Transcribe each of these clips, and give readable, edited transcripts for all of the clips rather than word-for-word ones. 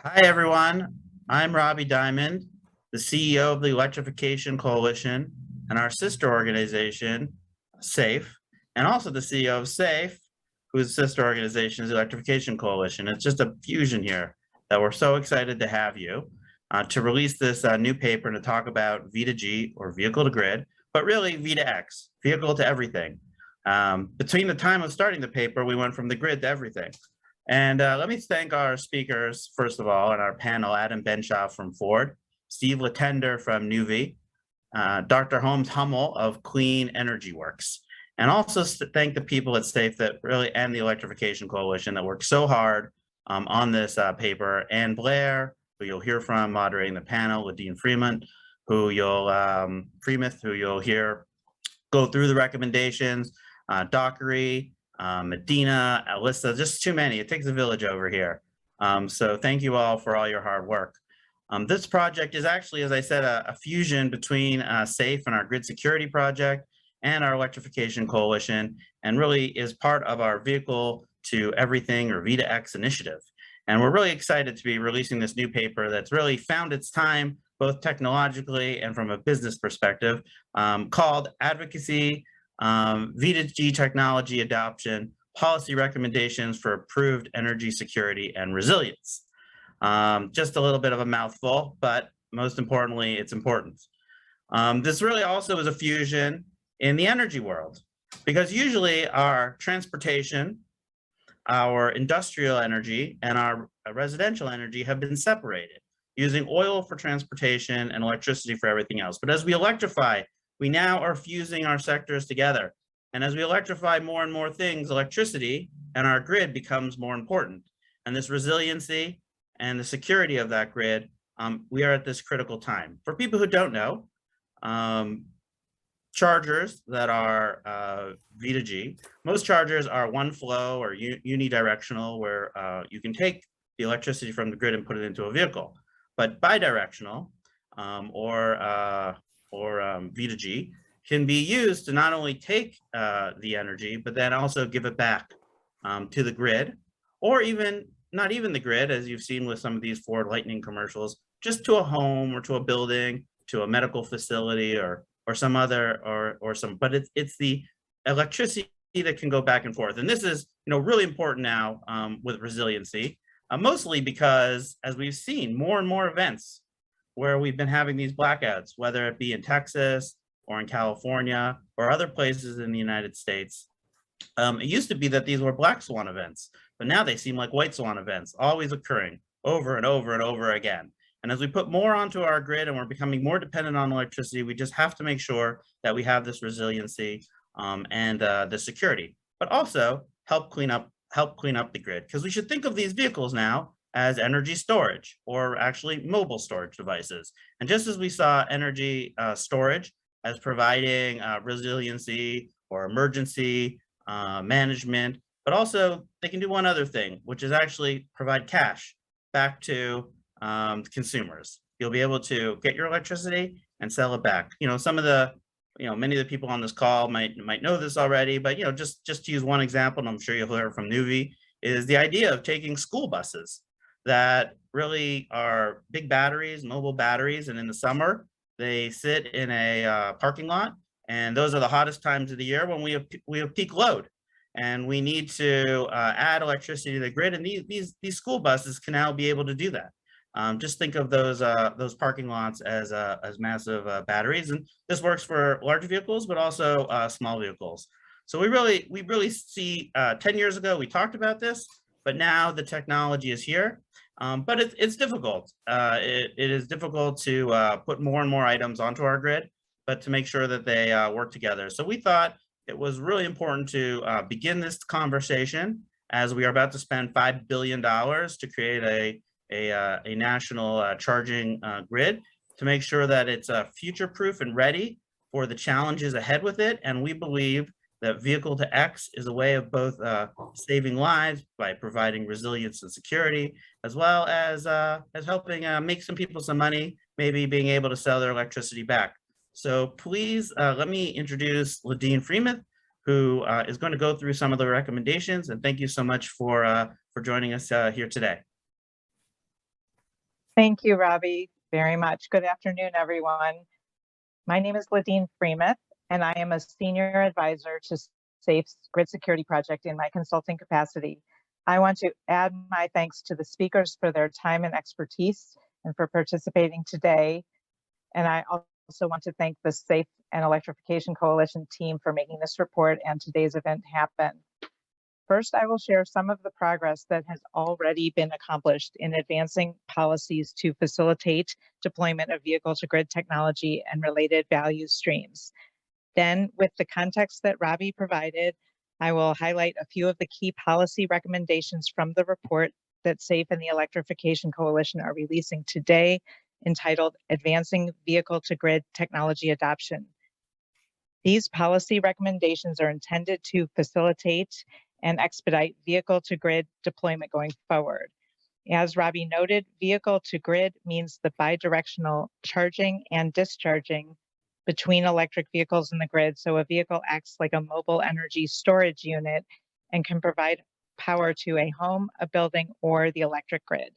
Hi, everyone. I'm Robbie Diamond, the CEO of the Electrification Coalition and our sister organization, SAFE, and also the CEO of SAFE, whose sister organization is the Electrification Coalition. It's just a fusion here that we're so excited to have you to release this new paper and to talk about V2G, or vehicle to grid, but really V2X, vehicle to everything. Between the time of starting the paper, we went from the grid to everything. And let me thank our speakers, first of all, on our panel, Adam Benshaw from Ford, Steve Latender from NUVVE, Dr. Holmes Hummel of Clean Energy Works, and also thank the people at SAFE that really, and the Electrification Coalition that worked so hard on this paper, and Blair, who you'll hear from moderating the panel, Ladine Freemuth, who you'll hear go through the recommendations, Dockery, Medina, Alyssa, just too many. It takes a village over here. So thank you all for all your hard work. This project is actually, as I said, a fusion between SAFE and our grid security project and our Electrification Coalition, and really is part of our vehicle to everything, or V2X initiative. And we're really excited to be releasing this new paper that's really found its time, both technologically and from a business perspective, called Advocacy, V2G Technology Adoption, Policy Recommendations for Improved Energy Security and Resilience. Just a little bit of a mouthful, but most importantly, it's important. This really also is a fusion in the energy world, because usually our transportation, our industrial energy, and our residential energy have been separated, using oil for transportation and electricity for everything else. But as we electrify, we now are fusing our sectors together. And as we electrify more and more things, electricity and our grid becomes more important. And this resiliency and the security of that grid, we are at this critical time. For people who don't know, chargers that are V2G, most chargers are one flow or unidirectional, where you can take the electricity from the grid and put it into a vehicle. But bidirectional, or V2G, can be used to not only take the energy, but then also give it back to the grid, or even not even the grid, as you've seen with some of these Ford Lightning commercials, just to a home or to a building, to a medical facility, or some other, but it's the electricity that can go back and forth. And this is, really important now with resiliency, mostly because, as we've seen, more and more events where we've been having these blackouts, whether it be in Texas or in California or other places in the United States. It used to be that these were black swan events, but now they seem like white swan events, always occurring over and over and over again. And as we put more onto our grid and we're becoming more dependent on electricity, we just have to make sure that we have this resiliency and the security, but also help clean up the grid. Because we should think of these vehicles now as energy storage, or actually mobile storage devices. And just as we saw energy storage as providing resiliency or emergency management, but also they can do one other thing, which is actually provide cash back to consumers. You'll be able to get your electricity and sell it back. Some of the, many of the people on this call might know this already, but just to use one example, and I'm sure you'll hear from NUVVE, is the idea of taking school buses that really are big batteries, mobile batteries, and in the summer they sit in a parking lot, and those are the hottest times of the year when we have peak load, and we need to add electricity to the grid, and these school buses can now be able to do that. Just think of those parking lots as massive batteries, and this works for large vehicles, but also small vehicles. So we really see 10 years ago we talked about this, but now the technology is here. But it's difficult. It is difficult to put more and more items onto our grid, but to make sure that they work together. So we thought it was really important to begin this conversation, as we are about to spend $5 billion to create a national charging grid, to make sure that it's future-proof and ready for the challenges ahead with it. And we believe that vehicle to X is a way of both saving lives by providing resilience and security, as well as helping make some people some money, maybe being able to sell their electricity back. So please let me introduce Ladine Freemuth, who is going to go through some of the recommendations. And thank you so much for joining us here today. Thank you, Robbie, very much. Good afternoon, everyone. My name is Ladine Freemuth, and I am a senior advisor to SAFE's Grid Security Project in my consulting capacity. I want to add my thanks to the speakers for their time and expertise and for participating today. And I also want to thank the SAFE and Electrification Coalition team for making this report and today's event happen. First, I will share some of the progress that has already been accomplished in advancing policies to facilitate deployment of vehicle-to-grid technology and related value streams. Then, with the context that Robbie provided, I will highlight a few of the key policy recommendations from the report that SAFE and the Electrification Coalition are releasing today, entitled Advancing Vehicle-to-Grid Technology Adoption. These policy recommendations are intended to facilitate and expedite vehicle-to-grid deployment going forward. As Robbie noted, vehicle-to-grid means the bidirectional charging and discharging between electric vehicles in the grid, so a vehicle acts like a mobile energy storage unit and can provide power to a home, a building, or the electric grid.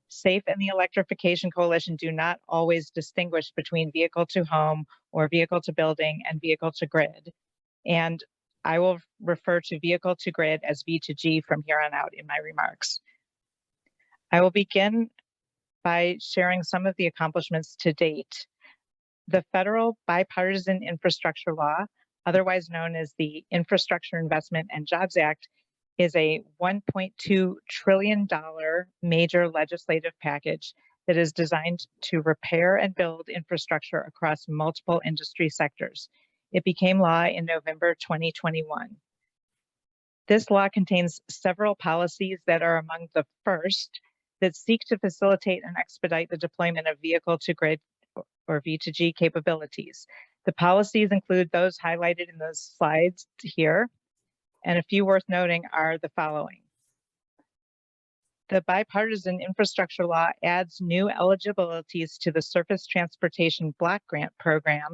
SAFE and the Electrification Coalition do not always distinguish between vehicle-to-home or vehicle-to-building and vehicle-to-grid, and I will refer to vehicle-to-grid as V2G from here on out in my remarks. I will begin by sharing some of the accomplishments to date. The federal bipartisan infrastructure law, otherwise known as the Infrastructure Investment and Jobs Act, is a $1.2 trillion major legislative package that is designed to repair and build infrastructure across multiple industry sectors. It became law in November 2021. This law contains several policies that are among the first that seek to facilitate and expedite the deployment of vehicle-to-grid or V2G capabilities. The policies include those highlighted in the slides here, and a few worth noting are the following. The bipartisan infrastructure law adds new eligibilities to the Surface Transportation Block Grant Program,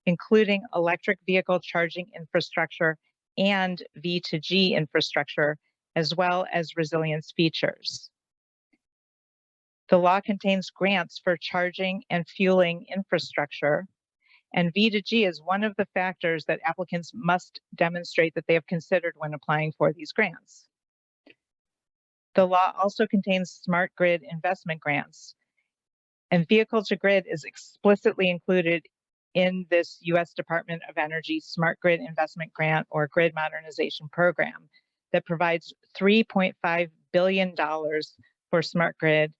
including electric vehicle charging infrastructure and V2G infrastructure, as well as resilience features. The law contains grants for charging and fueling infrastructure, and V2G is one of the factors that applicants must demonstrate that they have considered when applying for these grants. The law also contains smart grid investment grants, and vehicle-to-grid is explicitly included in this U.S. Department of Energy Smart Grid Investment Grant or Grid Modernization Program that provides $3.5 billion for smart grid,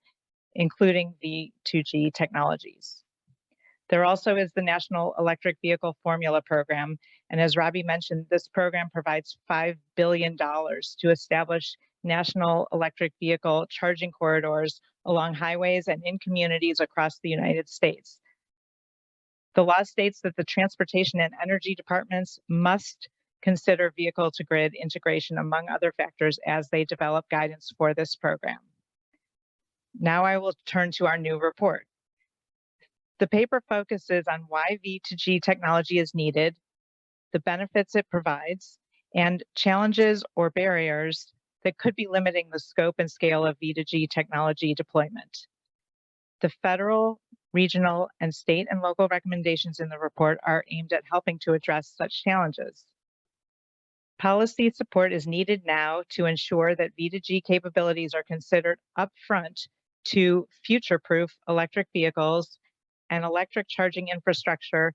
including V2G technologies. There also is the National Electric Vehicle Formula Program, and as Robbie mentioned, this program provides $5 billion to establish national electric vehicle charging corridors along highways and in communities across the United States. The law states that the transportation and energy departments must consider vehicle-to-grid integration, among other factors, as they develop guidance for this program. Now I will turn to our new report. The paper focuses on why V2G technology is needed, the benefits it provides, and challenges or barriers that could be limiting the scope and scale of V2G technology deployment. The federal, regional, and state and local recommendations in the report are aimed at helping to address such challenges. Policy support is needed now to ensure that V2G capabilities are considered upfront to future-proof electric vehicles and electric charging infrastructure,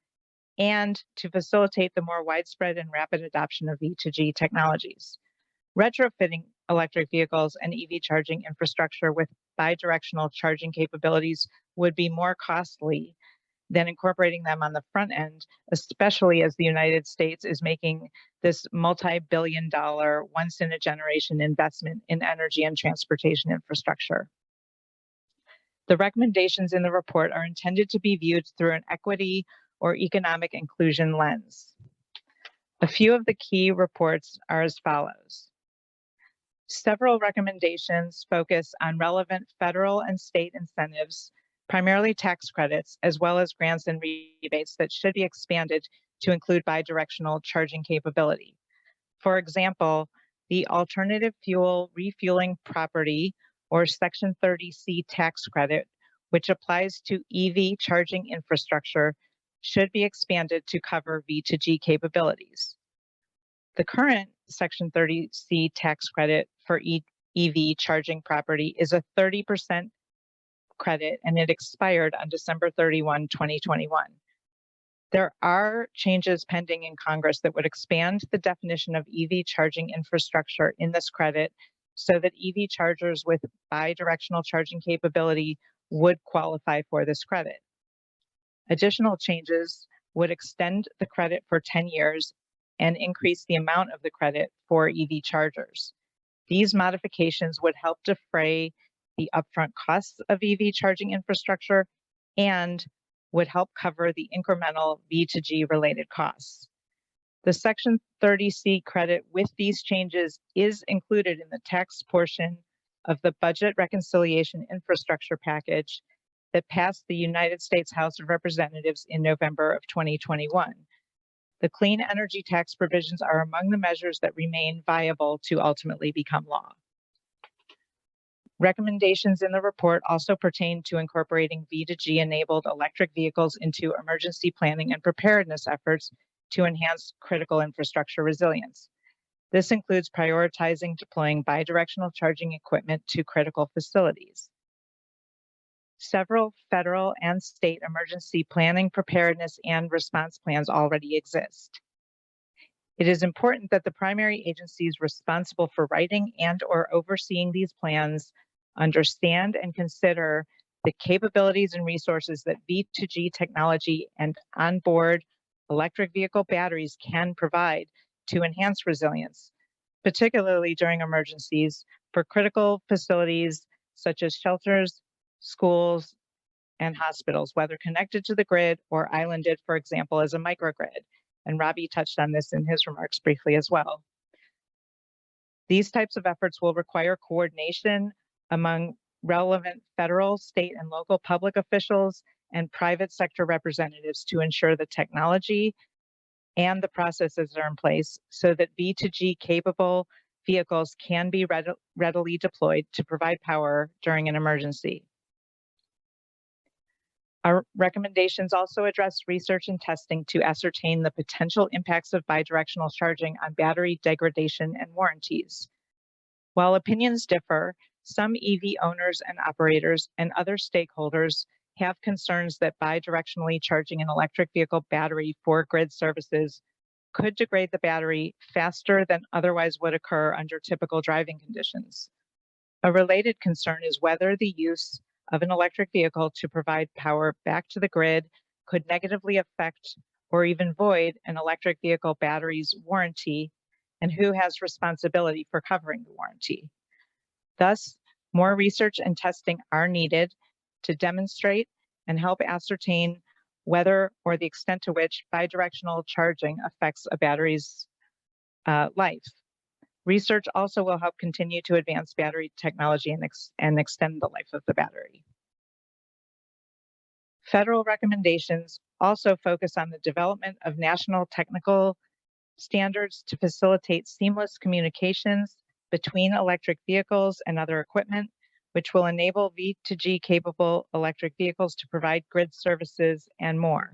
and to facilitate the more widespread and rapid adoption of V2G technologies. Retrofitting electric vehicles and EV charging infrastructure with bidirectional charging capabilities would be more costly than incorporating them on the front end, especially as the United States is making this multi-billion-dollar, once-in-a-generation investment in energy and transportation infrastructure. The recommendations in the report are intended to be viewed through an equity or economic inclusion lens. A few of the key reports are as follows. Several recommendations focus on relevant federal and state incentives, primarily tax credits, as well as grants and rebates that should be expanded to include bidirectional charging capability. For example, the Alternative Fuel Refueling Property or Section 30C tax credit which applies to EV charging infrastructure, should be expanded to cover V2G capabilities. The current Section 30C tax credit for EV charging property is a 30% credit, and it expired on December 31, 2021. There are changes pending in Congress that would expand the definition of EV charging infrastructure in this credit so that EV chargers with bidirectional charging capability would qualify for this credit. Additional changes would extend the credit for 10 years and increase the amount of the credit for EV chargers. These modifications would help defray the upfront costs of EV charging infrastructure and would help cover the incremental V2G related costs. The Section 30C credit with these changes is included in the tax portion of the Budget Reconciliation Infrastructure Package that passed the United States House of Representatives in November of 2021. The clean energy tax provisions are among the measures that remain viable to ultimately become law. Recommendations in the report also pertain to incorporating V2G-enabled electric vehicles into emergency planning and preparedness efforts to enhance critical infrastructure resilience. This includes prioritizing deploying bidirectional charging equipment to critical facilities. Several federal and state emergency planning, preparedness, and response plans already exist. It is important that the primary agencies responsible for writing and/or overseeing these plans understand and consider the capabilities and resources that V2G technology and onboard electric vehicle batteries can provide to enhance resilience, particularly during emergencies for critical facilities such as shelters, schools, and hospitals, whether connected to the grid or islanded, for example, as a microgrid. And Robbie touched on this in his remarks briefly as well. These types of efforts will require coordination among relevant federal, state, and local public officials and private sector representatives to ensure the technology and the processes are in place so that V2G capable vehicles can be readily deployed to provide power during an emergency. Our recommendations also address research and testing to ascertain the potential impacts of bidirectional charging on battery degradation and warranties. While opinions differ, some EV owners and operators and other stakeholders have concerns that bidirectionally charging an electric vehicle battery for grid services could degrade the battery faster than otherwise would occur under typical driving conditions. A related concern is whether the use of an electric vehicle to provide power back to the grid could negatively affect or even void an electric vehicle battery's warranty, and who has responsibility for covering the warranty. Thus, more research and testing are needed to demonstrate and help ascertain whether or the extent to which bidirectional charging affects a battery's life. Research also will help continue to advance battery technology and extend the life of the battery. Federal recommendations also focus on the development of national technical standards to facilitate seamless communications between electric vehicles and other equipment, which will enable V2G capable electric vehicles to provide grid services and more.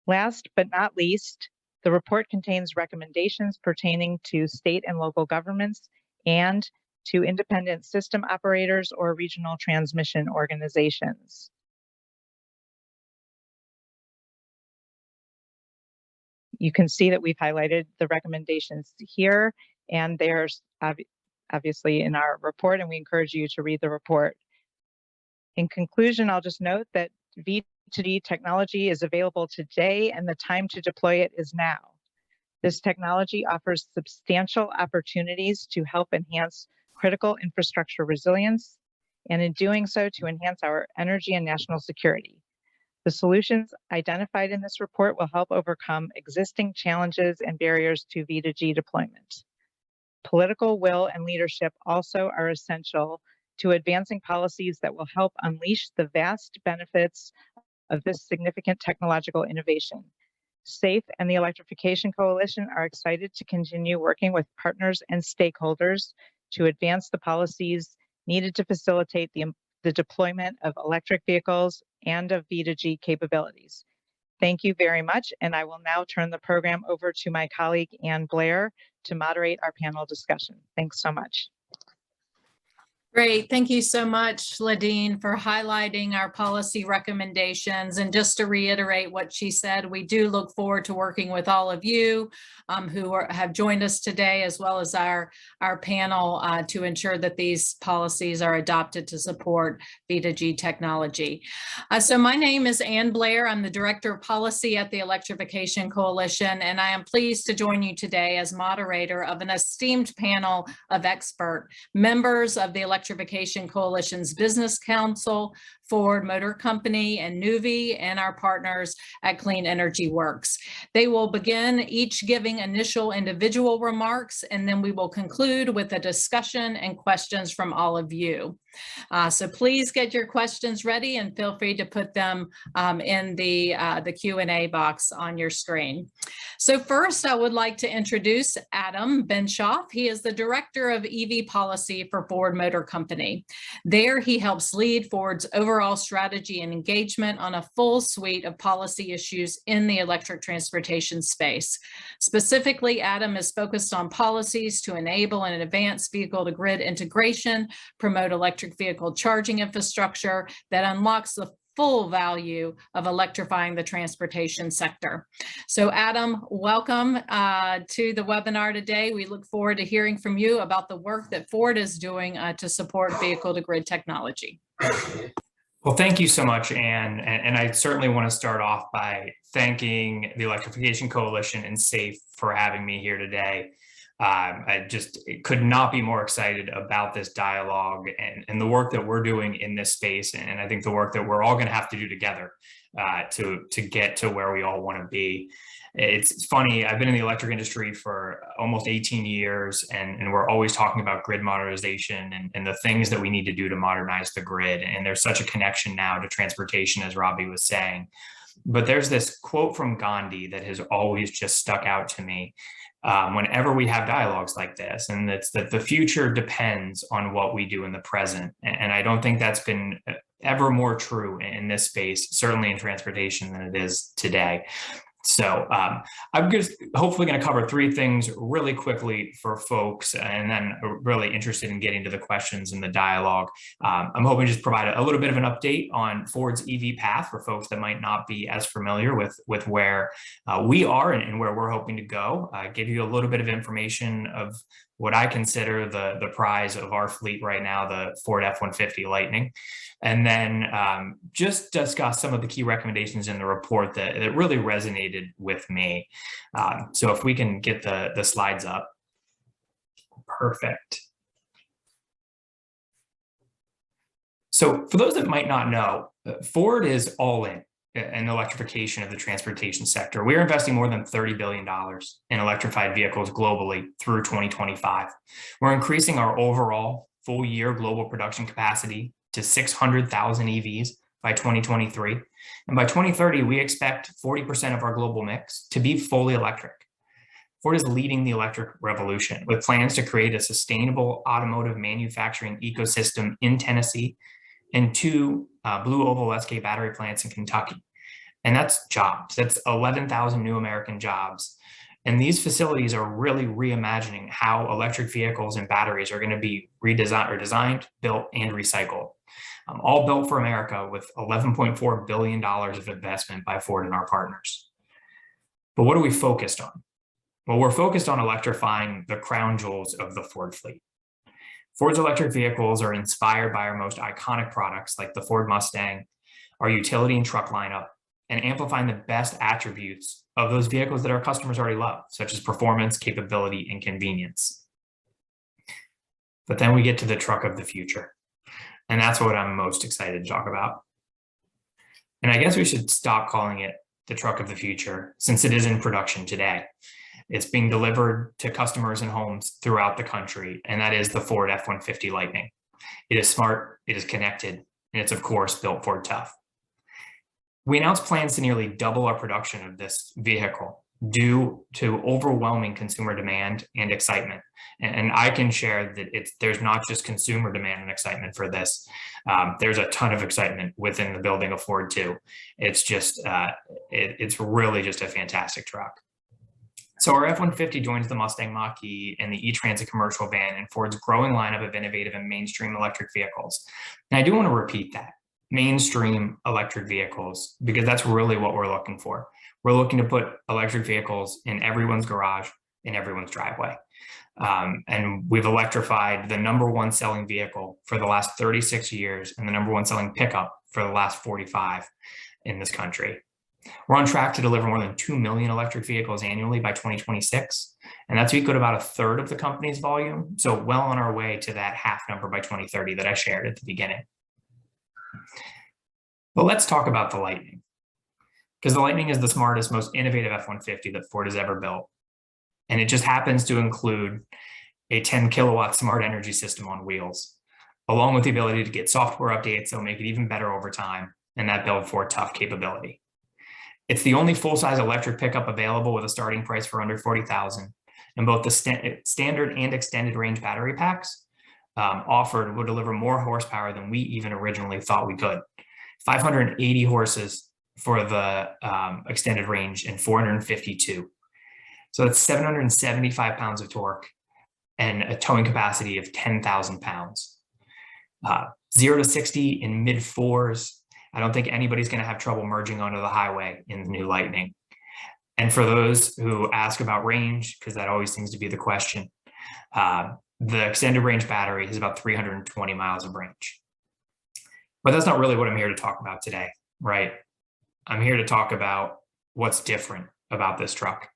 Last but not least, the report contains recommendations pertaining to state and local governments and to independent system operators or regional transmission organizations. You can see that we've highlighted the recommendations here, and they're obviously in our report, and we encourage you to read the report. In conclusion, I'll just note that V2G technology is available today, and the time to deploy it is now. This technology offers substantial opportunities to help enhance critical infrastructure resilience, and in doing so, to enhance our energy and national security. The solutions identified in this report will help overcome existing challenges and barriers to V2G deployment. Political will and leadership also are essential to advancing policies that will help unleash the vast benefits of this significant technological innovation. SAFE and the Electrification Coalition are excited to continue working with partners and stakeholders to advance the policies needed to facilitate the the deployment of electric vehicles and of V2G capabilities. Thank you very much, and I will now turn the program over to my colleague, Ann Blair, to moderate our panel discussion. Thanks so much. Great. Thank you so much, Ladine, for highlighting our policy recommendations. And just to reiterate what she said, we do look forward to working with all of you who have joined us today, as well as our panel to ensure that these policies are adopted to support V2G technology. So my name is Ann Blair. I'm the Director of Policy at the Electrification Coalition, and I am pleased to join you today as moderator of an esteemed panel of expert members of the Electrification Coalition's Business Council, Ford Motor Company, and NUVVE, and our partners at Clean Energy Works. They will begin each giving initial individual remarks, and then we will conclude with a discussion and questions from all of you. So please get your questions ready and feel free to put them in the Q&A box on your screen. So first, I would like to introduce Adam Benshoff. He is the Director of EV Policy for Ford Motor Company. There, he helps lead Ford's overall strategy and engagement on a full suite of policy issues in the electric transportation space. Specifically, Adam is focused on policies to enable and advance vehicle-to-grid integration, promote electric vehicle charging infrastructure that unlocks the full value of electrifying the transportation sector. So Adam, welcome to the webinar today. We look forward to hearing from you about the work that Ford is doing to support vehicle-to-grid technology. Well, thank you so much, Ann. And I certainly want to start off by thanking the Electrification Coalition and SAFE for having me here today. I just could not be more excited about this dialogue and the work that we're doing in this space. And I think the work that we're all going to have to do together to get to where we all want to be. It's funny, I've been in the electric industry for almost 18 years, and we're always talking about grid modernization and the things that we need to do to modernize the grid. And there's such a connection now to transportation, as Robbie was saying. But there's this quote from Gandhi that has always just stuck out to me whenever we have dialogues like this, and that's that the future depends on what we do in the present. And I don't think that's been ever more true in this space, certainly in transportation, than it is today. So I'm just hopefully going to cover three things really quickly for folks, and then really interested in getting to the questions and the dialogue. I'm hoping to just provide a little bit of an update on Ford's EV path for folks that might not be as familiar with where we are and where we're hoping to go. Give you a little bit of information of what I consider the prize of our fleet right now, the Ford F-150 Lightning. And then just discuss some of the key recommendations in the report that really resonated with me. So if we can get the slides up. Perfect. So for those that might not know, Ford is all in electrification of the transportation sector. We're investing more than $30 billion in electrified vehicles globally through 2025. We're increasing our overall full year global production capacity to 600,000 EVs by 2023. And by 2030, we expect 40% of our global mix to be fully electric. Ford is leading the electric revolution with plans to create a sustainable automotive manufacturing ecosystem in Tennessee and 2 Blue Oval SK battery plants in Kentucky. And that's jobs. That's 11,000 new American jobs. And these facilities are really reimagining how electric vehicles and batteries are going to be redesigned or designed, built, and recycled. All built for America with $11.4 billion of investment by Ford and our partners. But what are we focused on? Well, we're focused on electrifying the crown jewels of the Ford fleet. Ford's electric vehicles are inspired by our most iconic products like the Ford Mustang, our utility and truck lineup, and amplifying the best attributes of those vehicles that our customers already love, such as performance, capability, and convenience. But then we get to the truck of the future. And that's what I'm most excited to talk about. And I guess we should stop calling it the truck of the future, since it is in production today. It's being delivered to customers and homes throughout the country, and that is the Ford F-150 Lightning. It is smart, it is connected, and it's of course built Ford tough. We announced plans to nearly double our production of this vehicle due to overwhelming consumer demand and excitement. And I can share that there's not just consumer demand and excitement for this. There's a ton of excitement within the building of Ford too. It's just, it's really just a fantastic truck. So our F-150 joins the Mustang Mach-E and the E-Transit commercial van in Ford's growing lineup of innovative and mainstream electric vehicles. And I do want to repeat that, mainstream electric vehicles, because that's really what we're looking for. We're looking to put electric vehicles in everyone's garage, in everyone's driveway. And we've electrified the #1 selling vehicle for the last 36 years and the #1 selling pickup for the last 45 in this country. We're on track to deliver more than 2 million electric vehicles annually by 2026, and that's equal to about 1/3 of the company's volume. So well on our way to that half number by 2030 that I shared at the beginning. But let's talk about the Lightning, because the Lightning is the smartest, most innovative F-150 that Ford has ever built. And it just happens to include a 10 kilowatt smart energy system on wheels, along with the ability to get software updates that will make it even better over time, and that build Ford Tough capability. It's the only full-size electric pickup available with a starting price for under $40,000, and both the standard and extended range battery packs offered will deliver more horsepower than we even originally thought we could. 580 horses for the extended range and 452. So that's 775 pounds of torque and a towing capacity of 10,000 pounds. 0 to 60 in mid-4s. I don't think anybody's going to have trouble merging onto the highway in the new Lightning. And for those who ask about range, because that always seems to be the question, the extended range battery has about 320 miles of range. But that's not really what I'm here to talk about today, right? I'm here to talk about what's different about this truck.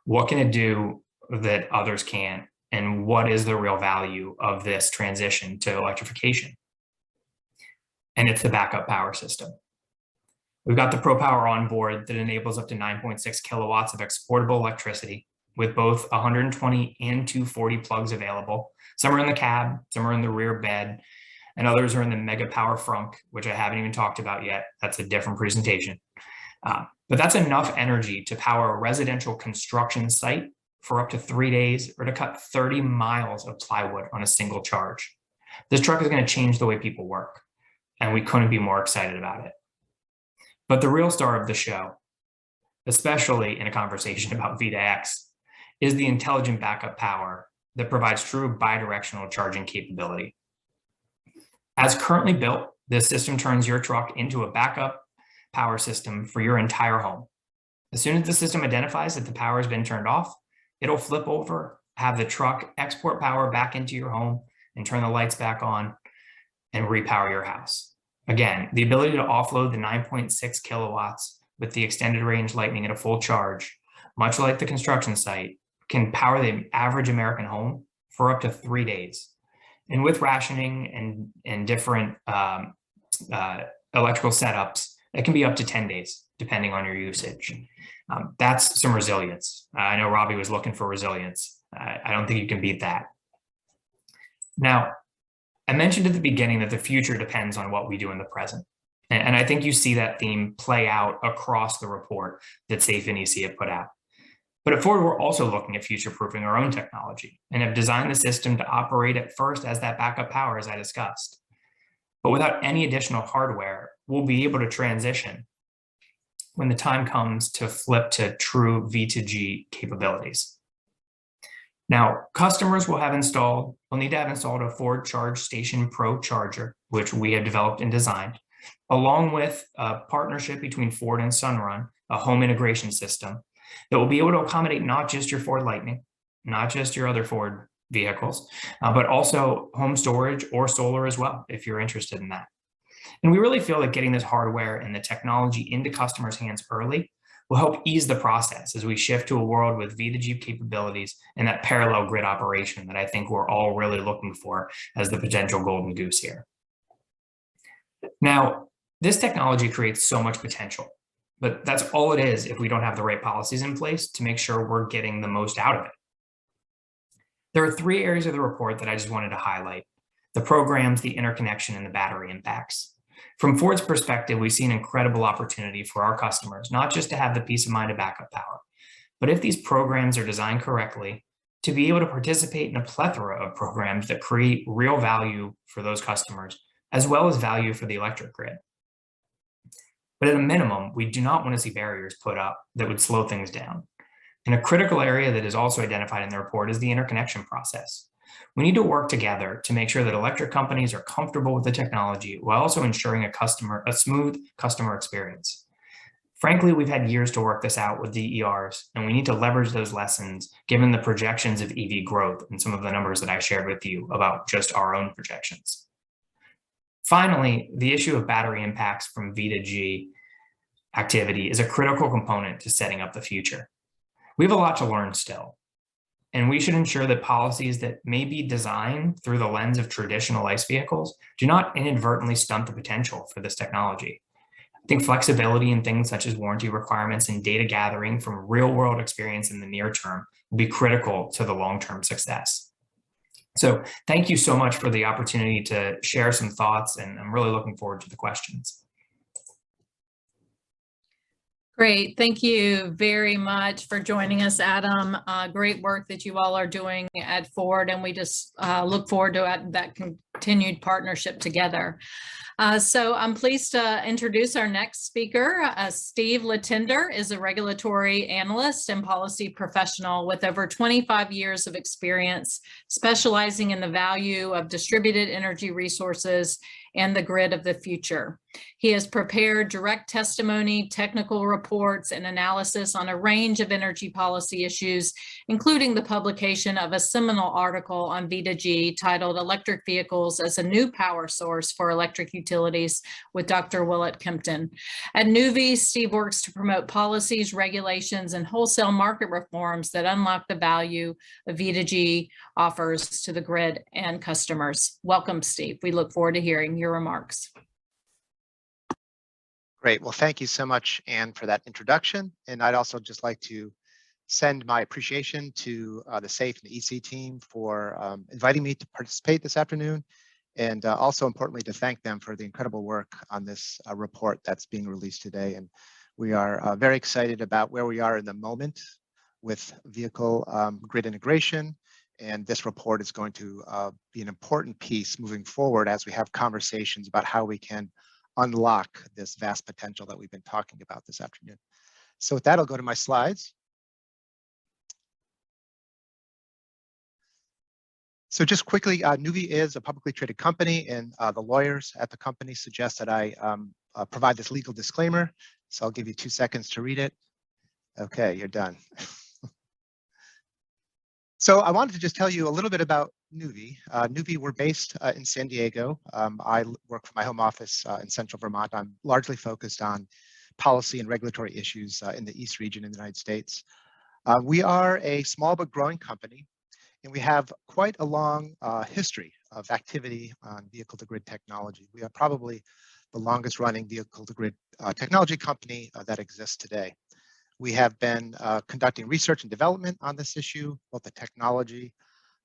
What can it do that others can't? And what is the real value of this transition to electrification? And it's the backup power system. We've got the ProPower on board that enables up to 9.6 kilowatts of exportable electricity with both 120 and 240 plugs available. Some are in the cab, some are in the rear bed, and others are in the Mega Power Frunk, which I haven't even talked about yet. That's a different presentation. But that's enough energy to power a residential construction site for up to 3 days or to cut 30 miles of plywood on a single charge. This truck is going to change the way people work, and we couldn't be more excited about it. But the real star of the show, especially in a conversation about V2X, is the intelligent backup power that provides true bidirectional charging capability. As currently built, this system turns your truck into a backup power system for your entire home. As soon as the system identifies that the power has been turned off, it'll flip over, have the truck export power back into your home and turn the lights back on and repower your house. Again, the ability to offload the 9.6 kilowatts with the extended range Lightning at a full charge, much like the construction site, can power the average American home for up to 3 days. And with rationing and different electrical setups, it can be up to 10 days, depending on your usage. That's some resilience. I know Robbie was looking for resilience. I don't think you can beat that. Now, I mentioned at the beginning that the future depends on what we do in the present. And I think you see that theme play out across the report that Safe and EC have put out. But at Ford, we're also looking at future-proofing our own technology and have designed the system to operate at first as that backup power, as I discussed. But without any additional hardware, we'll be able to transition when the time comes to flip to true V2G capabilities. Now, customers will need to have installed a Ford Charge Station Pro charger, which we have developed and designed, along with a partnership between Ford and Sunrun, a home integration system that will be able to accommodate not just your Ford Lightning, not just your other Ford vehicles, but also home storage or solar as well, if you're interested in that. And we really feel that getting this hardware and the technology into customers' hands early will help ease the process as we shift to a world with V2G capabilities and that parallel grid operation that I think we're all really looking for as the potential golden goose here. Now, this technology creates so much potential, but that's all it is if we don't have the right policies in place to make sure we're getting the most out of it. There are 3 areas of the report that I just wanted to highlight: the programs, the interconnection, and the battery impacts. From Ford's perspective, we see an incredible opportunity for our customers, not just to have the peace of mind of backup power, but if these programs are designed correctly, to be able to participate in a plethora of programs that create real value for those customers, as well as value for the electric grid. But at a minimum, we do not want to see barriers put up that would slow things down. And a critical area that is also identified in the report is the interconnection process. We need to work together to make sure that electric companies are comfortable with the technology while also ensuring a smooth customer experience. Frankly, we've had years to work this out with DERs, and we need to leverage those lessons given the projections of EV growth and some of the numbers that I shared with you about just our own projections. Finally, the issue of battery impacts from V2G activity is a critical component to setting up the future. We have a lot to learn still, and we should ensure that policies that may be designed through the lens of traditional ICE vehicles do not inadvertently stunt the potential for this technology. I think flexibility in things such as warranty requirements and data gathering from real-world experience in the near term will be critical to the long-term success. So thank you so much for the opportunity to share some thoughts, and I'm really looking forward to the questions. Great. Thank you very much for joining us, Adam. Great work that you all are doing at Ford, and we just look forward to that continued partnership together. So I'm pleased to introduce our next speaker. Steve Latender is a regulatory analyst and policy professional with over 25 years of experience specializing in the value of distributed energy resources and the grid of the future. He has prepared direct testimony, technical reports, and analysis on a range of energy policy issues, including the publication of a seminal article on V2G titled Electric Vehicles as a New Power Source for Electric Utilities with Dr. Willett Kempton. At NUVVE'S, Steve works to promote policies, regulations, and wholesale market reforms that unlock the value of V2G offers to the grid and customers. Welcome, Steve. We look forward to hearing your remarks. Great. Well, thank you so much, Anne, for that introduction. And I'd also just like to send my appreciation to the SAFE and the EC team for inviting me to participate this afternoon. And also importantly, to thank them for the incredible work on this report that's being released today. And we are very excited about where we are in the moment with vehicle grid integration. And this report is going to be an important piece moving forward as we have conversations about how we can unlock this vast potential that we've been talking about this afternoon. So with that, I'll go to my slides. So just quickly, NUVVE is a publicly traded company, and the lawyers at the company suggest that I provide this legal disclaimer. So I'll give you 2 seconds to read it. Okay, you're done. So I wanted to just tell you a little bit about NUVVE. NUVVE, we're based in San Diego. I work from my home office in central Vermont. I'm largely focused on policy and regulatory issues in the East region in the United States. We are a small but growing company, and we have quite a long history of activity on vehicle-to-grid technology. We are probably the longest running vehicle-to-grid technology company that exists today. We have been conducting research and development on this issue, both the technology,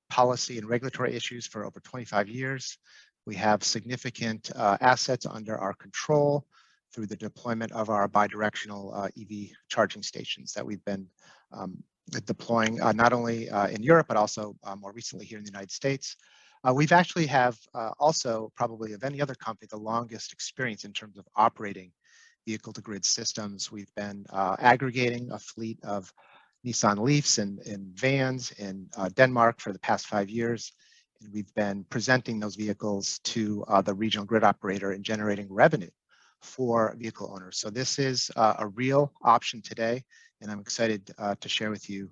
policy, and regulatory issues for over 25 years. We have significant assets under our control through the deployment of our bidirectional EV charging stations that we've been deploying not only in Europe, but also more recently here in the United States. We've actually have also, probably of any other company, the longest experience in terms of operating vehicle-to-grid systems. We've been aggregating a fleet of Nissan Leafs and vans in Denmark for the past 5 years. And we've been presenting those vehicles to the regional grid operator and generating revenue for vehicle owners. So this is a real option today, and I'm excited to share with you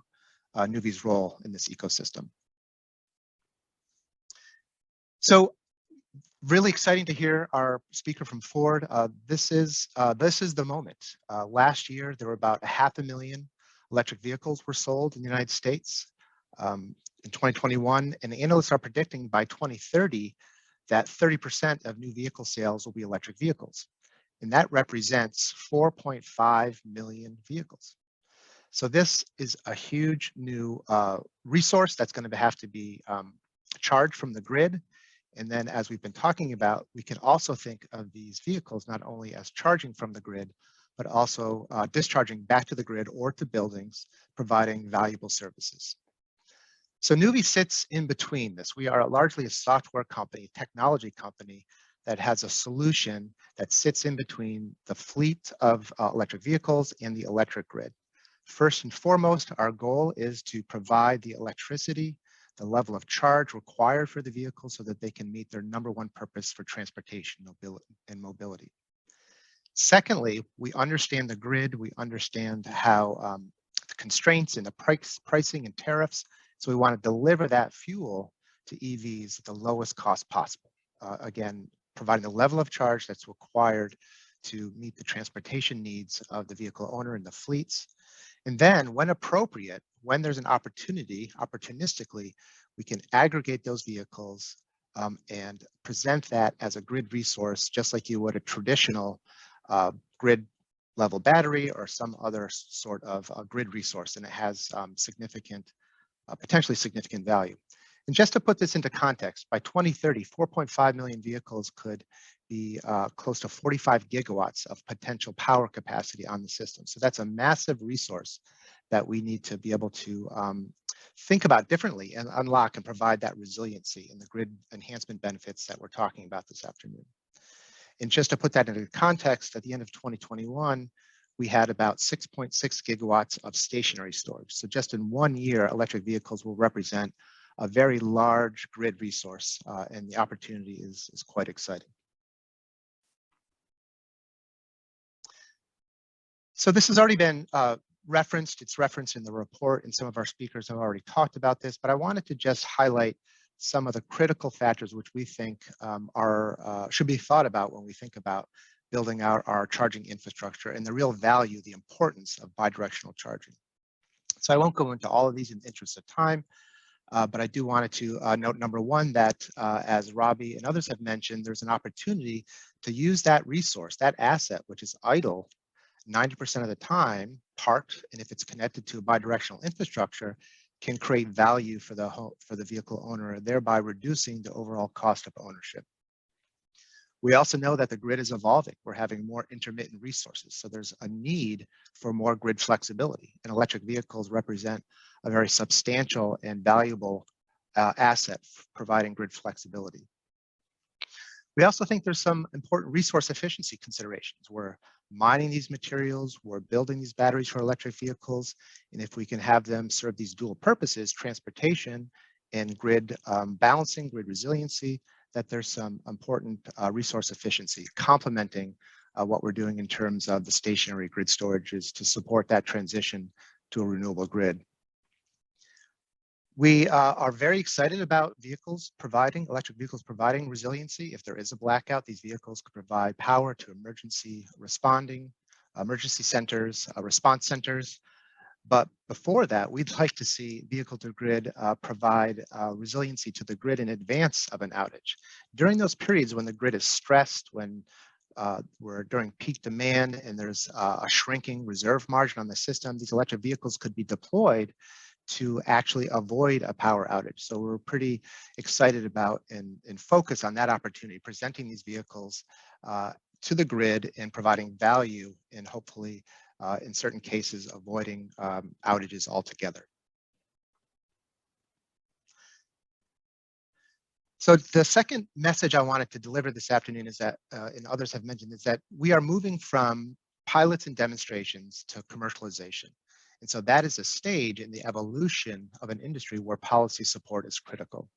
NUVVE's role in this ecosystem. So really exciting to hear our speaker from Ford. This is the moment. Last year, there were about 500,000 electric vehicles were sold in the United States. In 2021, and the analysts are predicting by 2030 that 30% of new vehicle sales will be electric vehicles. And that represents 4.5 million vehicles. So this is a huge new resource that's going to have to be charged from the grid. And then, as we've been talking about, we can also think of these vehicles not only as charging from the grid, but also discharging back to the grid or to buildings, providing valuable services. So NUVVE sits in between this. We are largely a software company, technology company that has a solution that sits in between the fleet of electric vehicles and the electric grid. First and foremost, our goal is to provide the electricity, the level of charge required for the vehicle so that they can meet their number one purpose for transportation and mobility. Secondly, we understand the grid, we understand how the constraints and the pricing and tariffs, so we want to deliver that fuel to EVs at the lowest cost possible. Again, providing the level of charge that's required to meet the transportation needs of the vehicle owner and the fleets. And then when appropriate, when there's an opportunity, opportunistically, we can aggregate those vehicles and present that as a grid resource, just like you would a traditional grid level battery or some other sort of grid resource, and it has potentially significant value. And just to put this into context, by 2030, 4.5 million vehicles could be close to 45 gigawatts of potential power capacity on the system. So that's a massive resource that we need to be able to think about differently and unlock and provide that resiliency and the grid enhancement benefits that we're talking about this afternoon. And just to put that into context, at the end of 2021, we had about 6.6 gigawatts of stationary storage. So just in 1 year, electric vehicles will represent a very large grid resource, and the opportunity is quite exciting. So this has already been referenced. It's referenced in the report, and some of our speakers have already talked about this, but I wanted to just highlight some of the critical factors which we think should be thought about when we think about building out our charging infrastructure and the real value, the importance of bidirectional charging. So I won't go into all of these in the interest of time, but I do wanted to note number one, that as Robbie and others have mentioned, there's an opportunity to use that resource, that asset, which is idle 90% of the time, parked, and if it's connected to a bidirectional infrastructure, can create value for the vehicle owner, thereby reducing the overall cost of ownership. We also know that the grid is evolving. We're having more intermittent resources, so there's a need for more grid flexibility, and electric vehicles represent a very substantial and valuable asset for providing grid flexibility. We also think there's some important resource efficiency considerations. We're mining these materials, we're building these batteries for electric vehicles, and if we can have them serve these dual purposes, transportation and grid balancing, grid resiliency, that there's some important resource efficiency complementing what we're doing in terms of the stationary grid storages to support that transition to a renewable grid. We are very excited about electric vehicles providing resiliency. If there is a blackout, these vehicles could provide power to emergency centers, response centers. But before that, we'd like to see vehicle to grid provide resiliency to the grid in advance of an outage. During those periods when the grid is stressed, when we're during peak demand and there's a shrinking reserve margin on the system, these electric vehicles could be deployed to actually avoid a power outage. So we're pretty excited about and focus on that opportunity, presenting these vehicles to the grid and providing value and hopefully in certain cases avoiding outages altogether. So the second message I wanted to deliver this afternoon is that, and others have mentioned, is that we are moving from pilots and demonstrations to commercialization. And so that is a stage in the evolution of an industry where policy support is critical.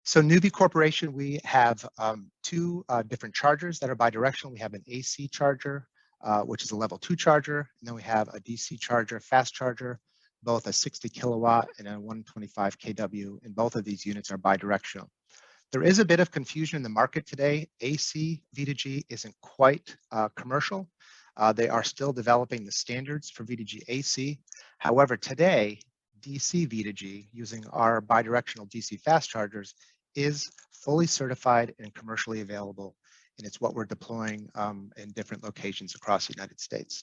So NUVVE Corporation, we have two different chargers that are bidirectional. We have an AC charger, which is a level 2 charger, and then we have a DC charger, fast charger, both a 60 kilowatt and a 125 kW, and both of these units are bidirectional. There is a bit of confusion in the market today. AC V2G isn't quite commercial. They are still developing the standards for V2G AC. However, today, DC V2G, using our bidirectional DC fast chargers, is fully certified and commercially available, and it's what we're deploying in different locations across the United States.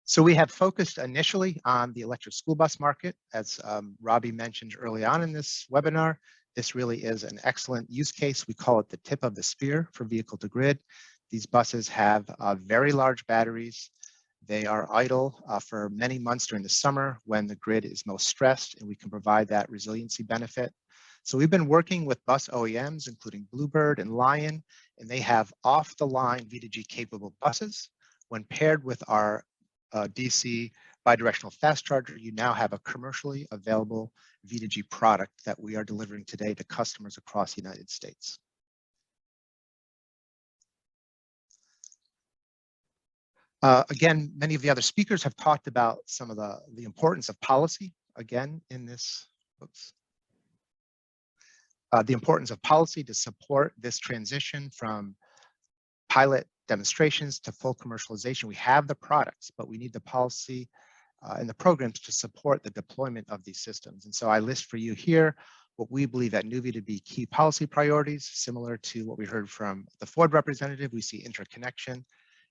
So we have focused initially on the electric school bus market. As Robbie mentioned early on in this webinar, This really is an excellent use case. We call it the tip of the spear for vehicle to grid. These buses have very large batteries. They are idle for many months during the summer when the grid is most stressed, and we can provide that resiliency benefit. So we've been working with bus OEMs, including Bluebird and Lion, and they have off-the-line V2G capable buses. When paired with our DC bidirectional fast charger, you now have a commercially available V2G product that we are delivering today to customers across the United States. Again, many of the other speakers have talked about some of the importance of policy, again, in this, the importance of policy to support this transition from pilot demonstrations to full commercialization. We have the products, but we need the policy and the programs to support the deployment of these systems. And so I list for you here what we believe at NUVVE to be key policy priorities, similar to what we heard from the Ford representative. We see interconnection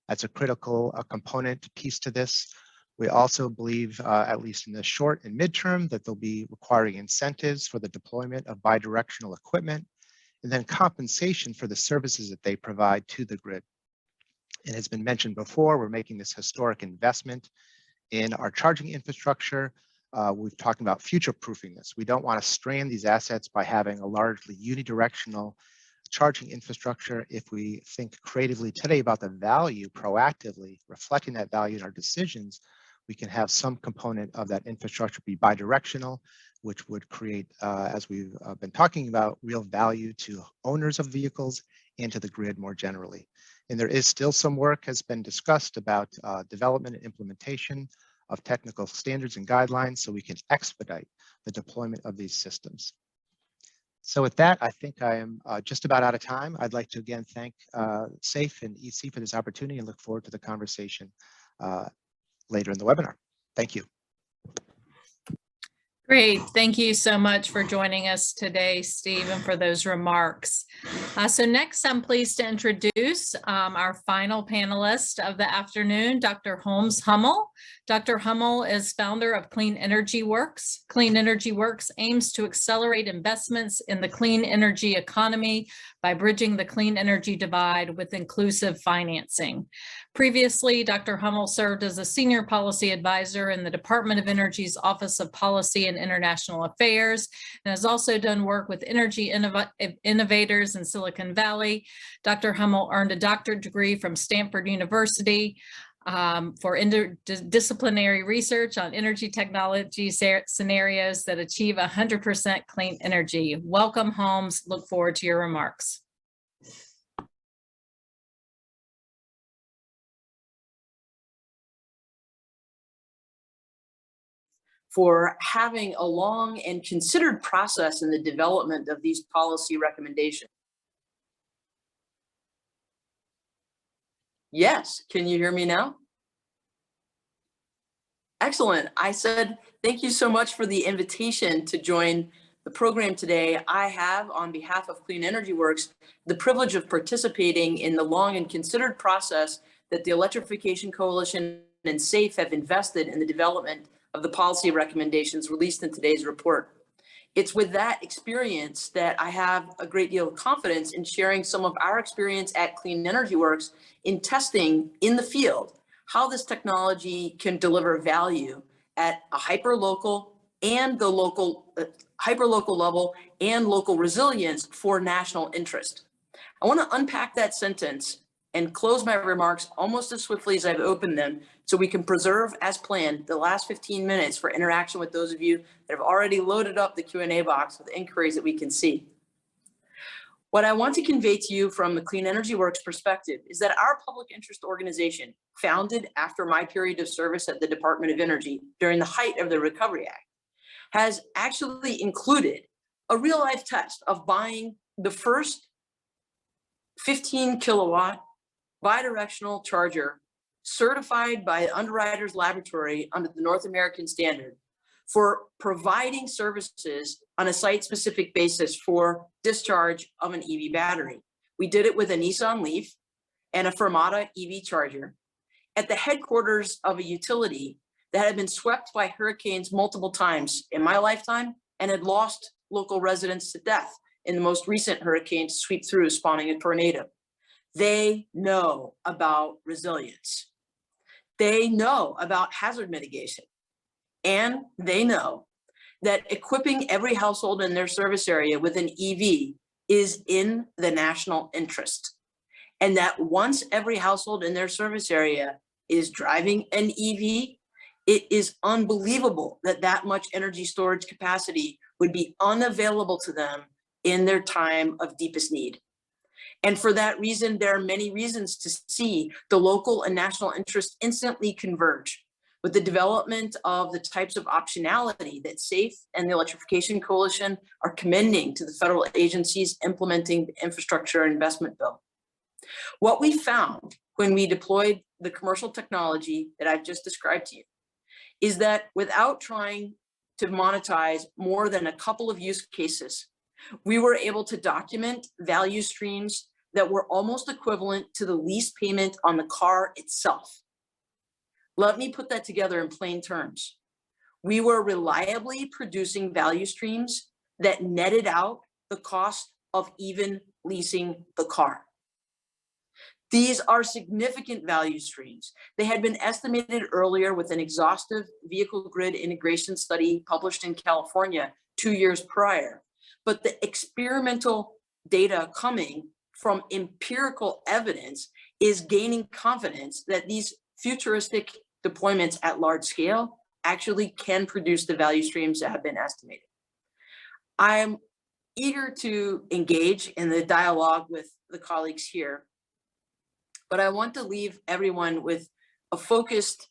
as a critical component piece to this. We also believe, at least in the short and midterm, that they'll be requiring incentives for the deployment of bidirectional equipment, and then compensation for the services that they provide to the grid. And as been mentioned before, we're making this historic investment in our charging infrastructure. We've talked about future-proofing this. We don't want to strain these assets by having a largely unidirectional charging infrastructure. If we think creatively today about the value, proactively reflecting that value in our decisions, we can have some component of that infrastructure be bidirectional, which would create, as we've been talking about, real value to owners of vehicles and to the grid more generally. And there is still some work has been discussed about development and implementation of technical standards and guidelines so we can expedite the deployment of these systems. So with that, I think I am just about out of time. I'd like to again thank SAFE and EC for this opportunity and look forward to the conversation later in the webinar. Thank you. Great. Thank you so much for joining us today, Steve, and for those remarks. So next, I'm pleased to introduce our final panelist of the afternoon, Dr. Holmes Hummel. Dr. Hummel is founder of Clean Energy Works. Clean Energy Works aims to accelerate investments in the clean energy economy by bridging the clean energy divide with inclusive financing. Previously, Dr. Hummel served as a senior policy advisor in the Department of Energy's Office of Policy and International Affairs, and has also done work with energy innovators in Silicon Valley. Dr. Hummel earned a doctorate degree from Stanford University for interdisciplinary research on energy technology scenarios that achieve 100% clean energy. Welcome, Holmes. Look forward to your remarks. For having a long and considered process in the development of these policy recommendations. Yes, can you hear me now? Excellent. I said, thank you so much for the invitation to join the program today. I have, on behalf of Clean Energy Works, the privilege of participating in the long and considered process that the Electrification Coalition and SAFE have invested in the development of the policy recommendations released in today's report. It's with that experience that I have a great deal of confidence in sharing some of our experience at Clean Energy Works in testing in the field how this technology can deliver value at a hyperlocal and the local hyperlocal level and local resilience for national interest. I want to unpack that sentence and close my remarks almost as swiftly as I've opened them so we can preserve, as planned, the last 15 minutes for interaction with those of you that have already loaded up the Q&A box with inquiries that we can see. What I want to convey to you from the Clean Energy Works perspective is that our public interest organization, founded after my period of service at the Department of Energy during the height of the Recovery Act, has actually included a real-life test of buying the first 15 kilowatt bidirectional charger certified by Underwriters Laboratory under the North American standard for providing services on a site-specific basis for discharge of an EV battery. We did it with a Nissan Leaf and a Fermata EV charger at the headquarters of a utility that had been swept by hurricanes multiple times in my lifetime and had lost local residents to death in the most recent hurricane to sweep through, spawning a tornado. They know about resilience. They know about hazard mitigation. And they know that equipping every household in their service area with an EV is in the national interest. And that once every household in their service area is driving an EV, it is unbelievable that that much energy storage capacity would be unavailable to them in their time of deepest need. And for that reason, there are many reasons to see the local and national interest instantly converge with the development of the types of optionality that SAFE and the Electrification Coalition are commending to the federal agencies implementing the Infrastructure Investment Bill. What we found when we deployed the commercial technology that I've just described to you is that without trying to monetize more than a couple of use cases, we were able to document value streams that were almost equivalent to the lease payment on the car itself. Let me put that together in plain terms. We were reliably producing value streams that netted out the cost of even leasing the car. These are significant value streams. They had been estimated earlier with an exhaustive vehicle grid integration study published in California 2 years prior. But the experimental data coming from empirical evidence is gaining confidence that these futuristic deployments at large scale actually can produce the value streams that have been estimated. I'm eager to engage in the dialogue with the colleagues here, but I want to leave everyone with a focused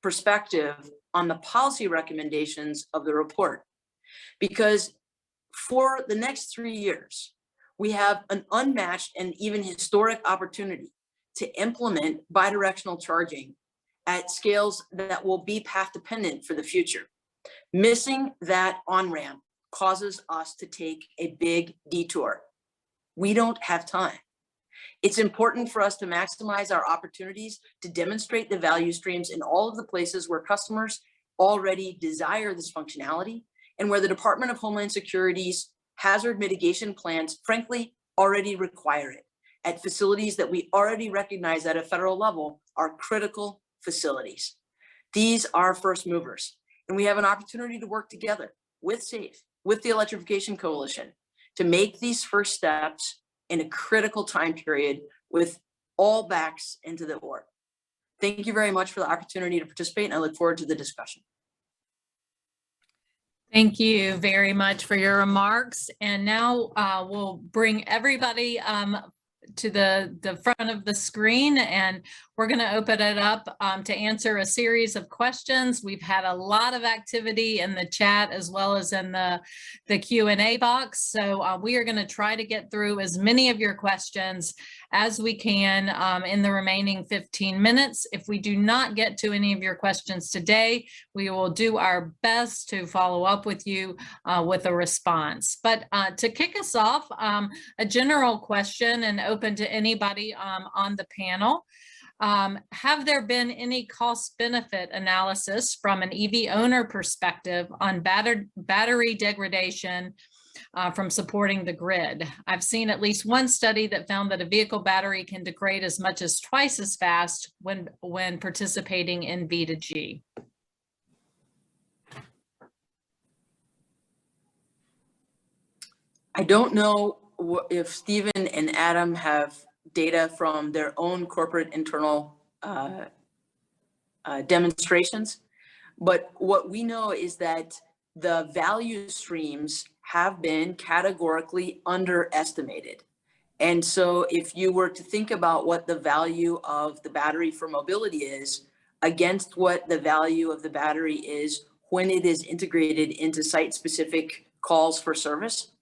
perspective on the policy recommendations of the report. Because for the next 3 years, we have an unmatched and even historic opportunity to implement bidirectional charging at scales that will be path dependent for the future. Missing that on-ramp causes us to take a big detour. We don't have time. It's important for us to maximize our opportunities to demonstrate the value streams in all of the places where customers already desire this functionality and where the Department of Homeland Security's hazard mitigation plans, frankly, already require it at facilities that we already recognize at a federal level are critical facilities. These are first movers, and we have an opportunity to work together with SAFE, with the Electrification Coalition, to make these first steps in a critical time period with all backs into the org. Thank you very much for the opportunity to participate, and I look forward to the discussion. Thank you very much for your remarks. And now we'll bring everybody to the front of the screen, and we're going to open it up to answer a series of questions. We've had a lot of activity in the chat as well as in the Q&A box. So we are going to try to get through as many of your questions as we can in the remaining 15 minutes. If we do not get to any of your questions today, we will do our best to follow up with you with a response. But to kick us off, a general question and open to anybody on the panel. Have there been any cost benefit analysis from an EV owner perspective on battery degradation from supporting the grid? I've seen at least one study that found that a vehicle battery can degrade as much as twice as fast when participating in V2G. I don't know if Stephen and Adam have data from their own corporate internal demonstrations, but what we know is that the value streams have been categorically underestimated. And so if you were to think about what the value of the battery for mobility is against what the value of the battery is when it is integrated into site-specific calls for service,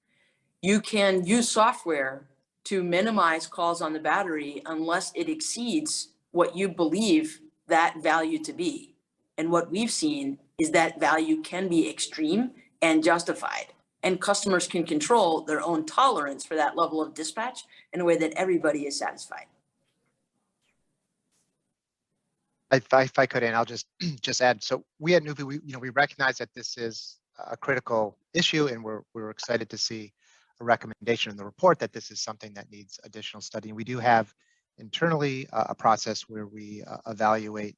you can use software to minimize calls on the battery unless it exceeds what you believe that value to be. And what we've seen is that value can be extreme and justified, and customers can control their own tolerance for that level of dispatch in a way that everybody is satisfied. If I could, and I'll just add. So we at NUVVE, we recognize that this is a critical issue, and we're excited to see a recommendation in the report that this is something that needs additional study. And we do have internally a process where we evaluate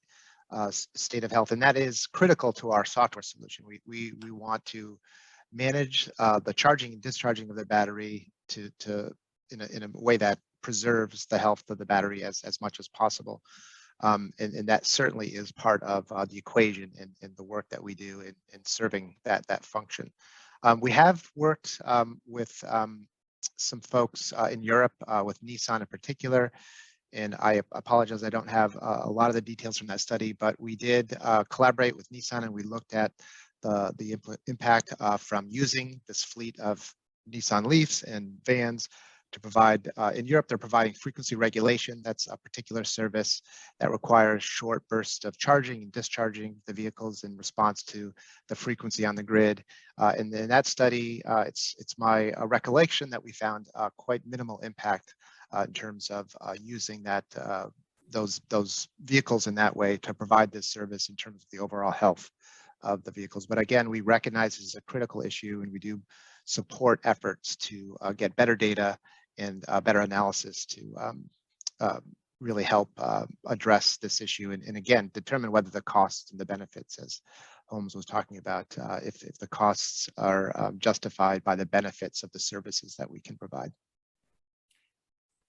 state of health, and that is critical to our software solution. We want to manage the charging and discharging of the battery in a way that preserves the health of the battery as much as possible. And that certainly is part of the equation in the work that we do in serving that function. We have worked with some folks in Europe, with Nissan in particular, and I apologize, I don't have a lot of the details from that study, but we did collaborate with Nissan, and we looked at the impact from using this fleet of Nissan Leafs and vans to provide, in Europe, they're providing frequency regulation. That's a particular service that requires short bursts of charging and discharging the vehicles in response to the frequency on the grid. And in that study, it's my recollection that we found quite minimal impact in terms of using that those vehicles in that way to provide this service in terms of the overall health of the vehicles. But again, we recognize this is a critical issue, and we do support efforts to get better data and better analysis to really help address this issue, and again, determine whether the costs and the benefits, as Holmes was talking about, if the costs are justified by the benefits of the services that we can provide.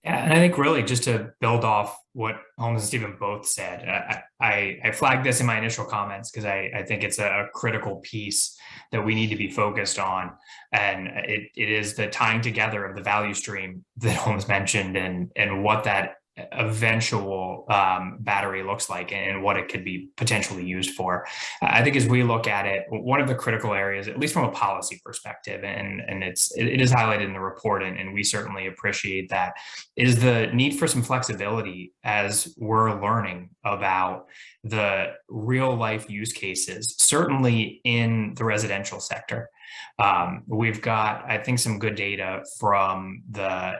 Yeah, and I think really just to build off what Holmes and Stephen both said, I flagged this in my initial comments because I think it's a critical piece that we need to be focused on. And it is the tying together of the value stream that Holmes mentioned and what that eventual battery looks like and what it could be potentially used for. I think as we look at it, one of the critical areas, at least from a policy perspective, and it is highlighted in the report, and we certainly appreciate that, is the need for some flexibility as we're learning about the real life use cases, certainly in the residential sector. We've got, I think, some good data from the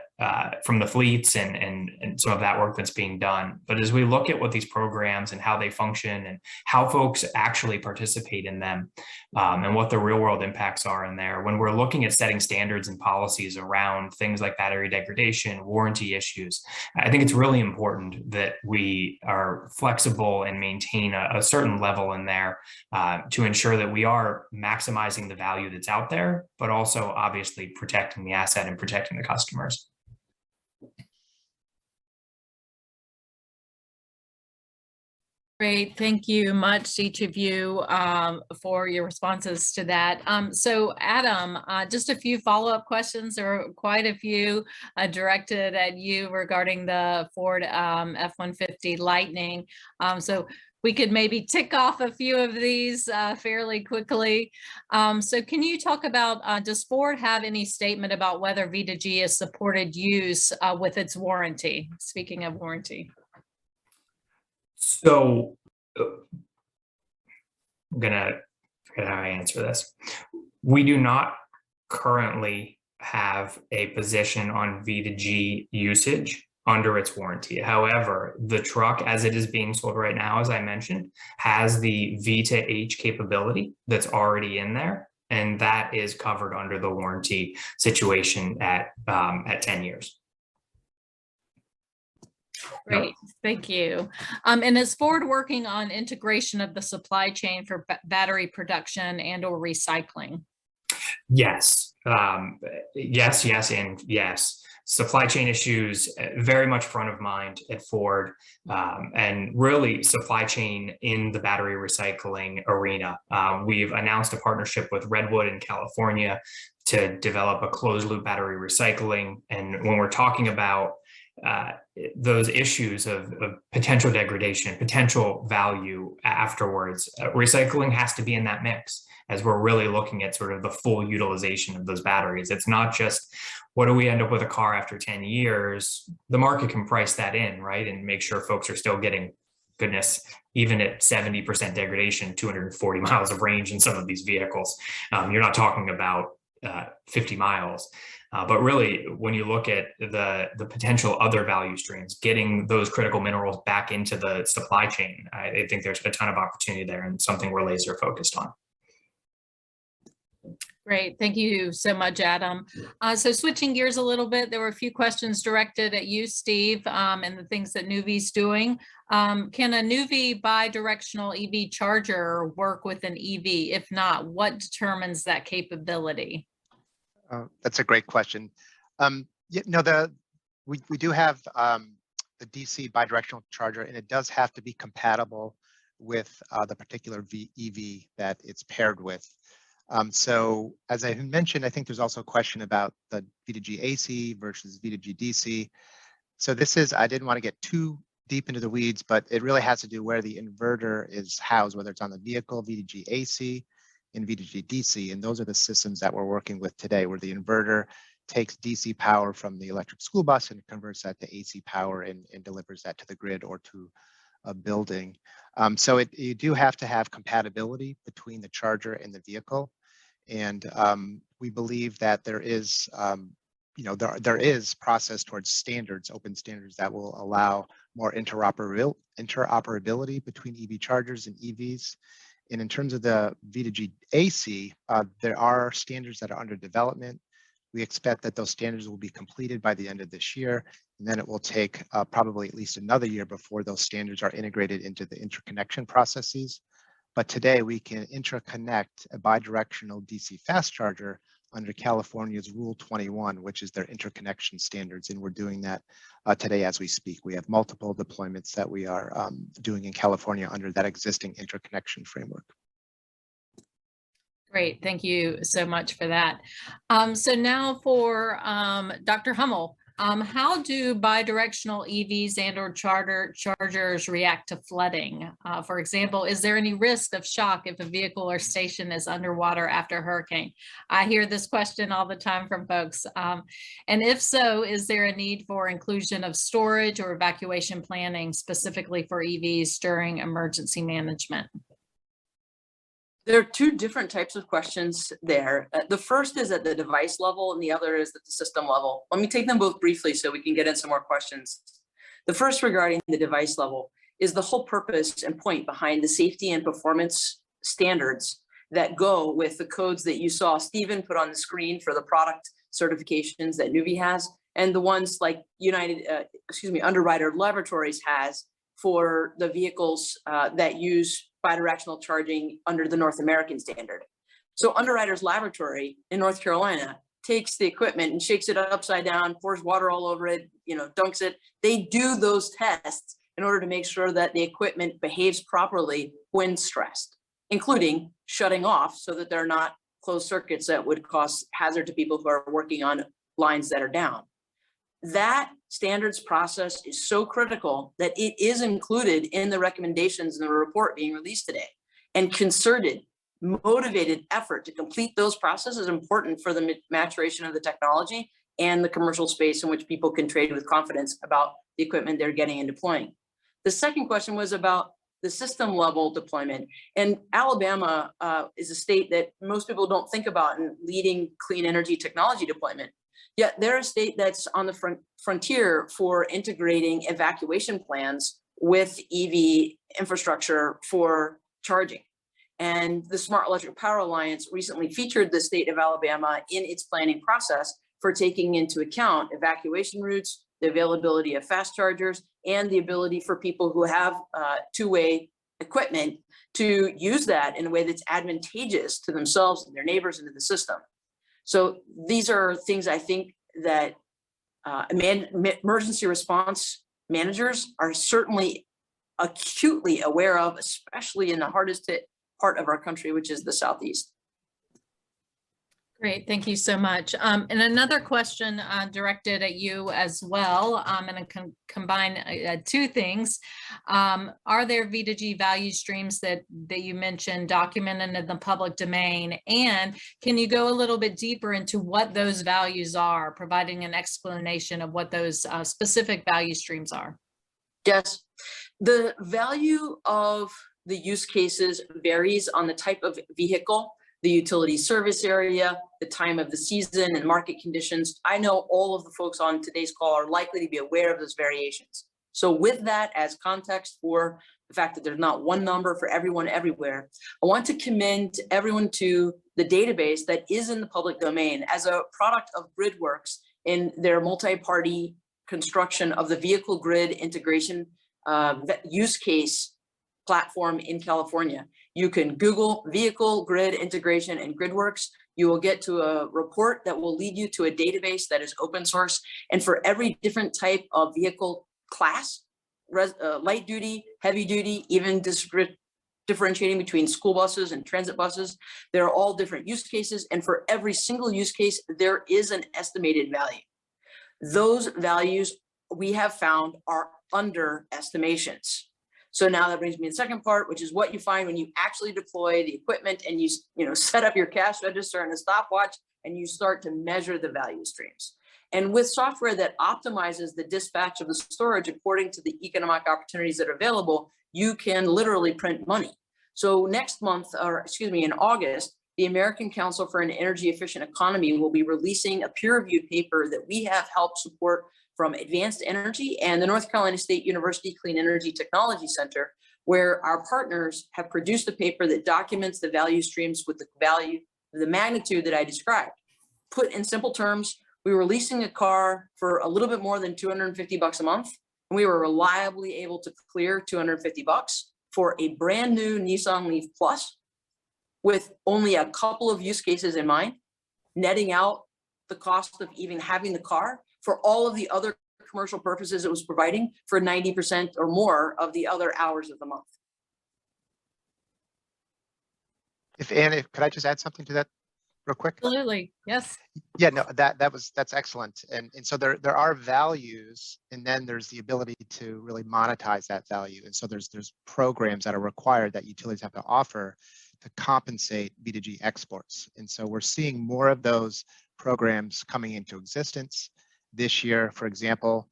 fleets and some of that work that's being done. But as we look at what these programs and how they function and how folks actually participate in them, and what the real world impacts are in there, when we're looking at setting standards and policies around things like battery degradation, warranty issues, I think it's really important that we are flexible and maintain a certain level in there to ensure that we are maximizing the value that's out there, but also obviously protecting the asset and protecting the customers. Great, thank you much, each of you, for your responses to that. So Adam, just a few follow-up questions, or quite a few directed at you regarding the Ford F-150 Lightning. So we could maybe tick off a few of these fairly quickly. So can you talk about, does Ford have any statement about whether V2G has supported use with its warranty? Speaking of warranty. So I'm gonna forget how I answer this. We do not currently have a position on V2G usage under its warranty. However, the truck as it is being sold right now, as I mentioned, has the V2H capability that's already in there, and that is covered under the warranty situation at 10 years. Great, thank you. And is Ford working on integration of the supply chain for battery production and or recycling? Yes, yes, and yes. Supply chain issues very much front of mind at Ford, and really supply chain in the battery recycling arena. We've announced a partnership with Redwood in California to develop a closed loop battery recycling. And when we're talking about those issues of potential degradation, potential value afterwards, recycling has to be in that mix as we're really looking at sort of the full utilization of those batteries. It's not just what do we end up with a car after 10 years? The market can price that in, right? And make sure folks are still getting, goodness, even at 70% degradation, 240 miles of range in some of these vehicles. You're not talking about 50 miles. But really, when you look at the potential other value streams, getting those critical minerals back into the supply chain, I think there's a ton of opportunity there and something we're laser focused on. Great. Thank you so much, Adam. So switching gears a little bit, there were a few questions directed at you, Steve, and the things that NUVVE'S doing. Can a NUVVE bi-directional EV charger work with an EV? If not, what determines that capability? That's a great question. Yeah, no, we do have the DC bidirectional charger, and it does have to be compatible with the particular EV that it's paired with. So as I mentioned, I think there's also a question about the V2G AC versus V2G DC. So this is, I didn't want to get too deep into the weeds, but it really has to do where the inverter is housed, whether it's on the vehicle, V2G AC and V2G DC. And those are the systems that we're working with today, where the inverter takes DC power from the electric school bus and converts that to AC power and delivers that to the grid or to a building. So you do have to have compatibility between the charger and the vehicle. And we believe that there is, there is process towards standards, open standards that will allow more interoperability between EV chargers and EVs. And in terms of the V2G AC, there are standards that are under development. We expect that those standards will be completed by the end of this year, and then it will take probably at least another year before those standards are integrated into the interconnection processes. But today we can interconnect a bidirectional DC fast charger under California's Rule 21, which is their interconnection standards, and we're doing that today as we speak. We have multiple deployments that we are doing in California under that existing interconnection framework. Great, thank you so much for that. So now for Dr. Hummel, how do bidirectional EVs and or chargers react to flooding? For example, is there any risk of shock if a vehicle or station is underwater after a hurricane? I hear this question all the time from folks. And if so, is there a need for inclusion of storage or evacuation planning specifically for EVs during emergency management? There are two different types of questions there. The first is at the device level and the other is at the system level. Let me take them both briefly so we can get into some more questions. The first regarding the device level is the whole purpose and point behind the safety and performance standards that go with the codes that you saw Stephen put on the screen for the product certifications that NUVVE has, and the ones like Underwriter Laboratories has for the vehicles that use bidirectional charging under the North American standard. So Underwriter's Laboratory in North Carolina takes the equipment and shakes it upside down, pours water all over it, dunks it. They do those tests in order to make sure that the equipment behaves properly when stressed, including shutting off so that they're not closed circuits that would cause hazard to people who are working on lines that are down. That standards process is so critical that it is included in the recommendations in the report being released today. And concerted, motivated effort to complete those processes is important for the maturation of the technology and the commercial space in which people can trade with confidence about the equipment they're getting and deploying. The second question was about the system level deployment. And Alabama is a state that most people don't think about in leading clean energy technology deployment. Yet they're a state that's on the frontier for integrating evacuation plans with EV infrastructure for charging. And the Smart Electric Power Alliance recently featured the state of Alabama in its planning process for taking into account evacuation routes, the availability of fast chargers, and the ability for people who have two-way equipment to use that in a way that's advantageous to themselves and their neighbors and to the system. So these are things I think that emergency response managers are certainly acutely aware of, especially in the hardest hit part of our country, which is the Southeast. Great, thank you so much. And another question directed at you as well. I'm going to combine two things. Are there V2G value streams that you mentioned documented in the public domain? And can you go a little bit deeper into what those values are, providing an explanation of what those specific value streams are? Yes, the value of the use cases varies on the type of vehicle, the utility service area, the time of the season and market conditions. I know all of the folks on today's call are likely to be aware of those variations. So with that as context for the fact that there's not one number for everyone everywhere, I want to commend everyone to the database that is in the public domain as a product of GridWorks in their multi-party construction of the vehicle grid integration use case platform in California. You can Google vehicle grid integration and GridWorks. You will get to a report that will lead you to a database that is open source. And for every different type of vehicle class, light duty, heavy duty, even differentiating between school buses and transit buses, they're all different use cases. And for every single use case, there is an estimated value. Those values we have found are underestimations. So now that brings me to the second part, which is what you find when you actually deploy the equipment and you set up your cash register and a stopwatch and you start to measure the value streams. And with software that optimizes the dispatch of the storage according to the economic opportunities that are available, you can literally print money. So next month, or excuse me, in August, the American Council for an Energy Efficient Economy will be releasing a peer-reviewed paper that we have helped support from Advanced Energy and the North Carolina State University Clean Energy Technology Center, where our partners have produced a paper that documents the value streams with the magnitude that I described. Put in simple terms, we were leasing a car for a little bit more than $250 a month, and we were reliably able to clear $250 for a brand new Nissan Leaf Plus with only a couple of use cases in mind, netting out the cost of even having the car for all of the other commercial purposes it was providing for 90% or more of the other hours of the month. Anne, could I just add something to that real quick? Absolutely, yes. Yeah, no, that's excellent. And so there are values, and then there's the ability to really monetize that value. And so there's programs that are required that utilities have to offer to compensate V2G exports. And so we're seeing more of those programs coming into existence. This year, for example,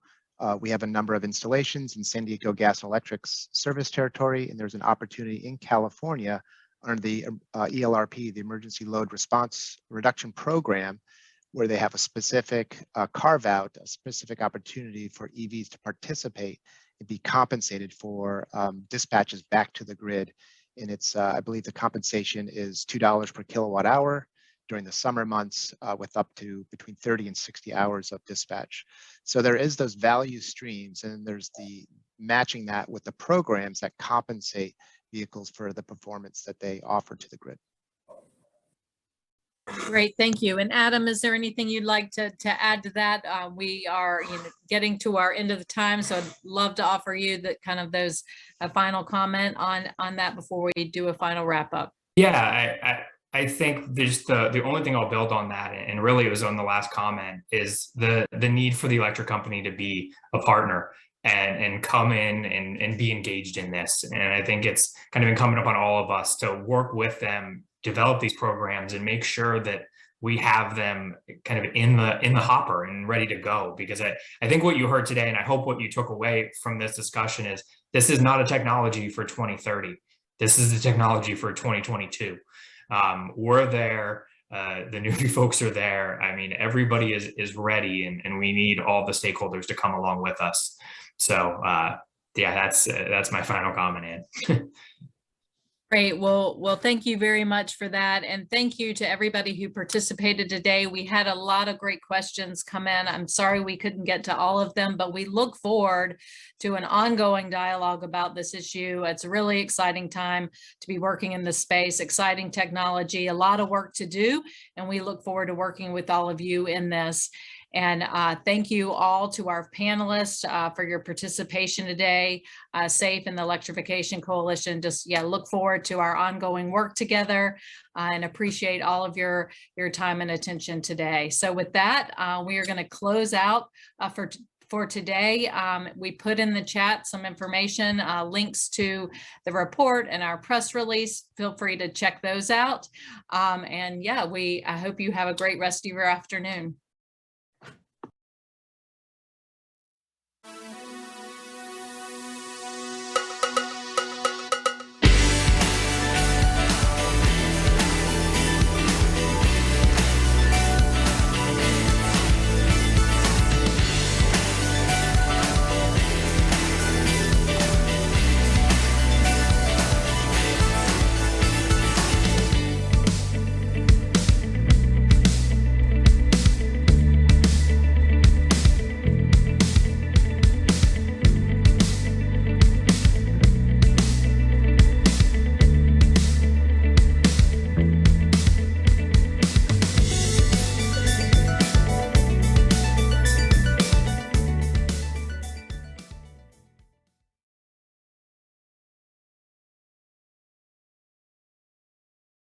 we have a number of installations in San Diego Gas and Electric's service territory, and there's an opportunity in California under the ELRP, the Emergency Load Response Reduction Program, where they have a specific carve out, a specific opportunity for EVs to participate and be compensated for dispatches back to the grid. And it's, I believe the compensation is $2 per kilowatt hour during the summer months with up to between 30 and 60 hours of dispatch. So there is those value streams, and there's the matching that with the programs that compensate vehicles for the performance that they offer to the grid. Great, thank you. And Adam, is there anything you'd like to add to that? We are getting to our end of the time, so I'd love to offer you that kind of those final comment on that before we do a final wrap up. Yeah, I think there's the only thing I'll build on that, and really it was on the last comment, is the need for the electric company to be a partner and come in and be engaged in this. And I think it's kind of incumbent upon all of us to work with them, develop these programs, and make sure that we have them kind of in the hopper and ready to go. Because I think what you heard today, and I hope what you took away from this discussion, is this is not a technology for 2030. This is the technology for 2022. We're there. The NUVVE folks are there. I mean, everybody is ready, and we need all the stakeholders to come along with us. So yeah, that's my final comment, Ann. Great. Well, thank you very much for that. And thank you to everybody who participated today. We had a lot of great questions come in. I'm sorry we couldn't get to all of them, but we look forward to an ongoing dialogue about this issue. It's a really exciting time to be working in this space, exciting technology, a lot of work to do, and we look forward to working with all of you in this. And thank you all to our panelists for your participation today. SAFE and the Electrification Coalition, just look forward to our ongoing work together and appreciate all of your time and attention today. So with that, we are going to close out for today. We put in the chat some information, links to the report and our press release. Feel free to check those out. And yeah, I hope you have a great rest of your afternoon.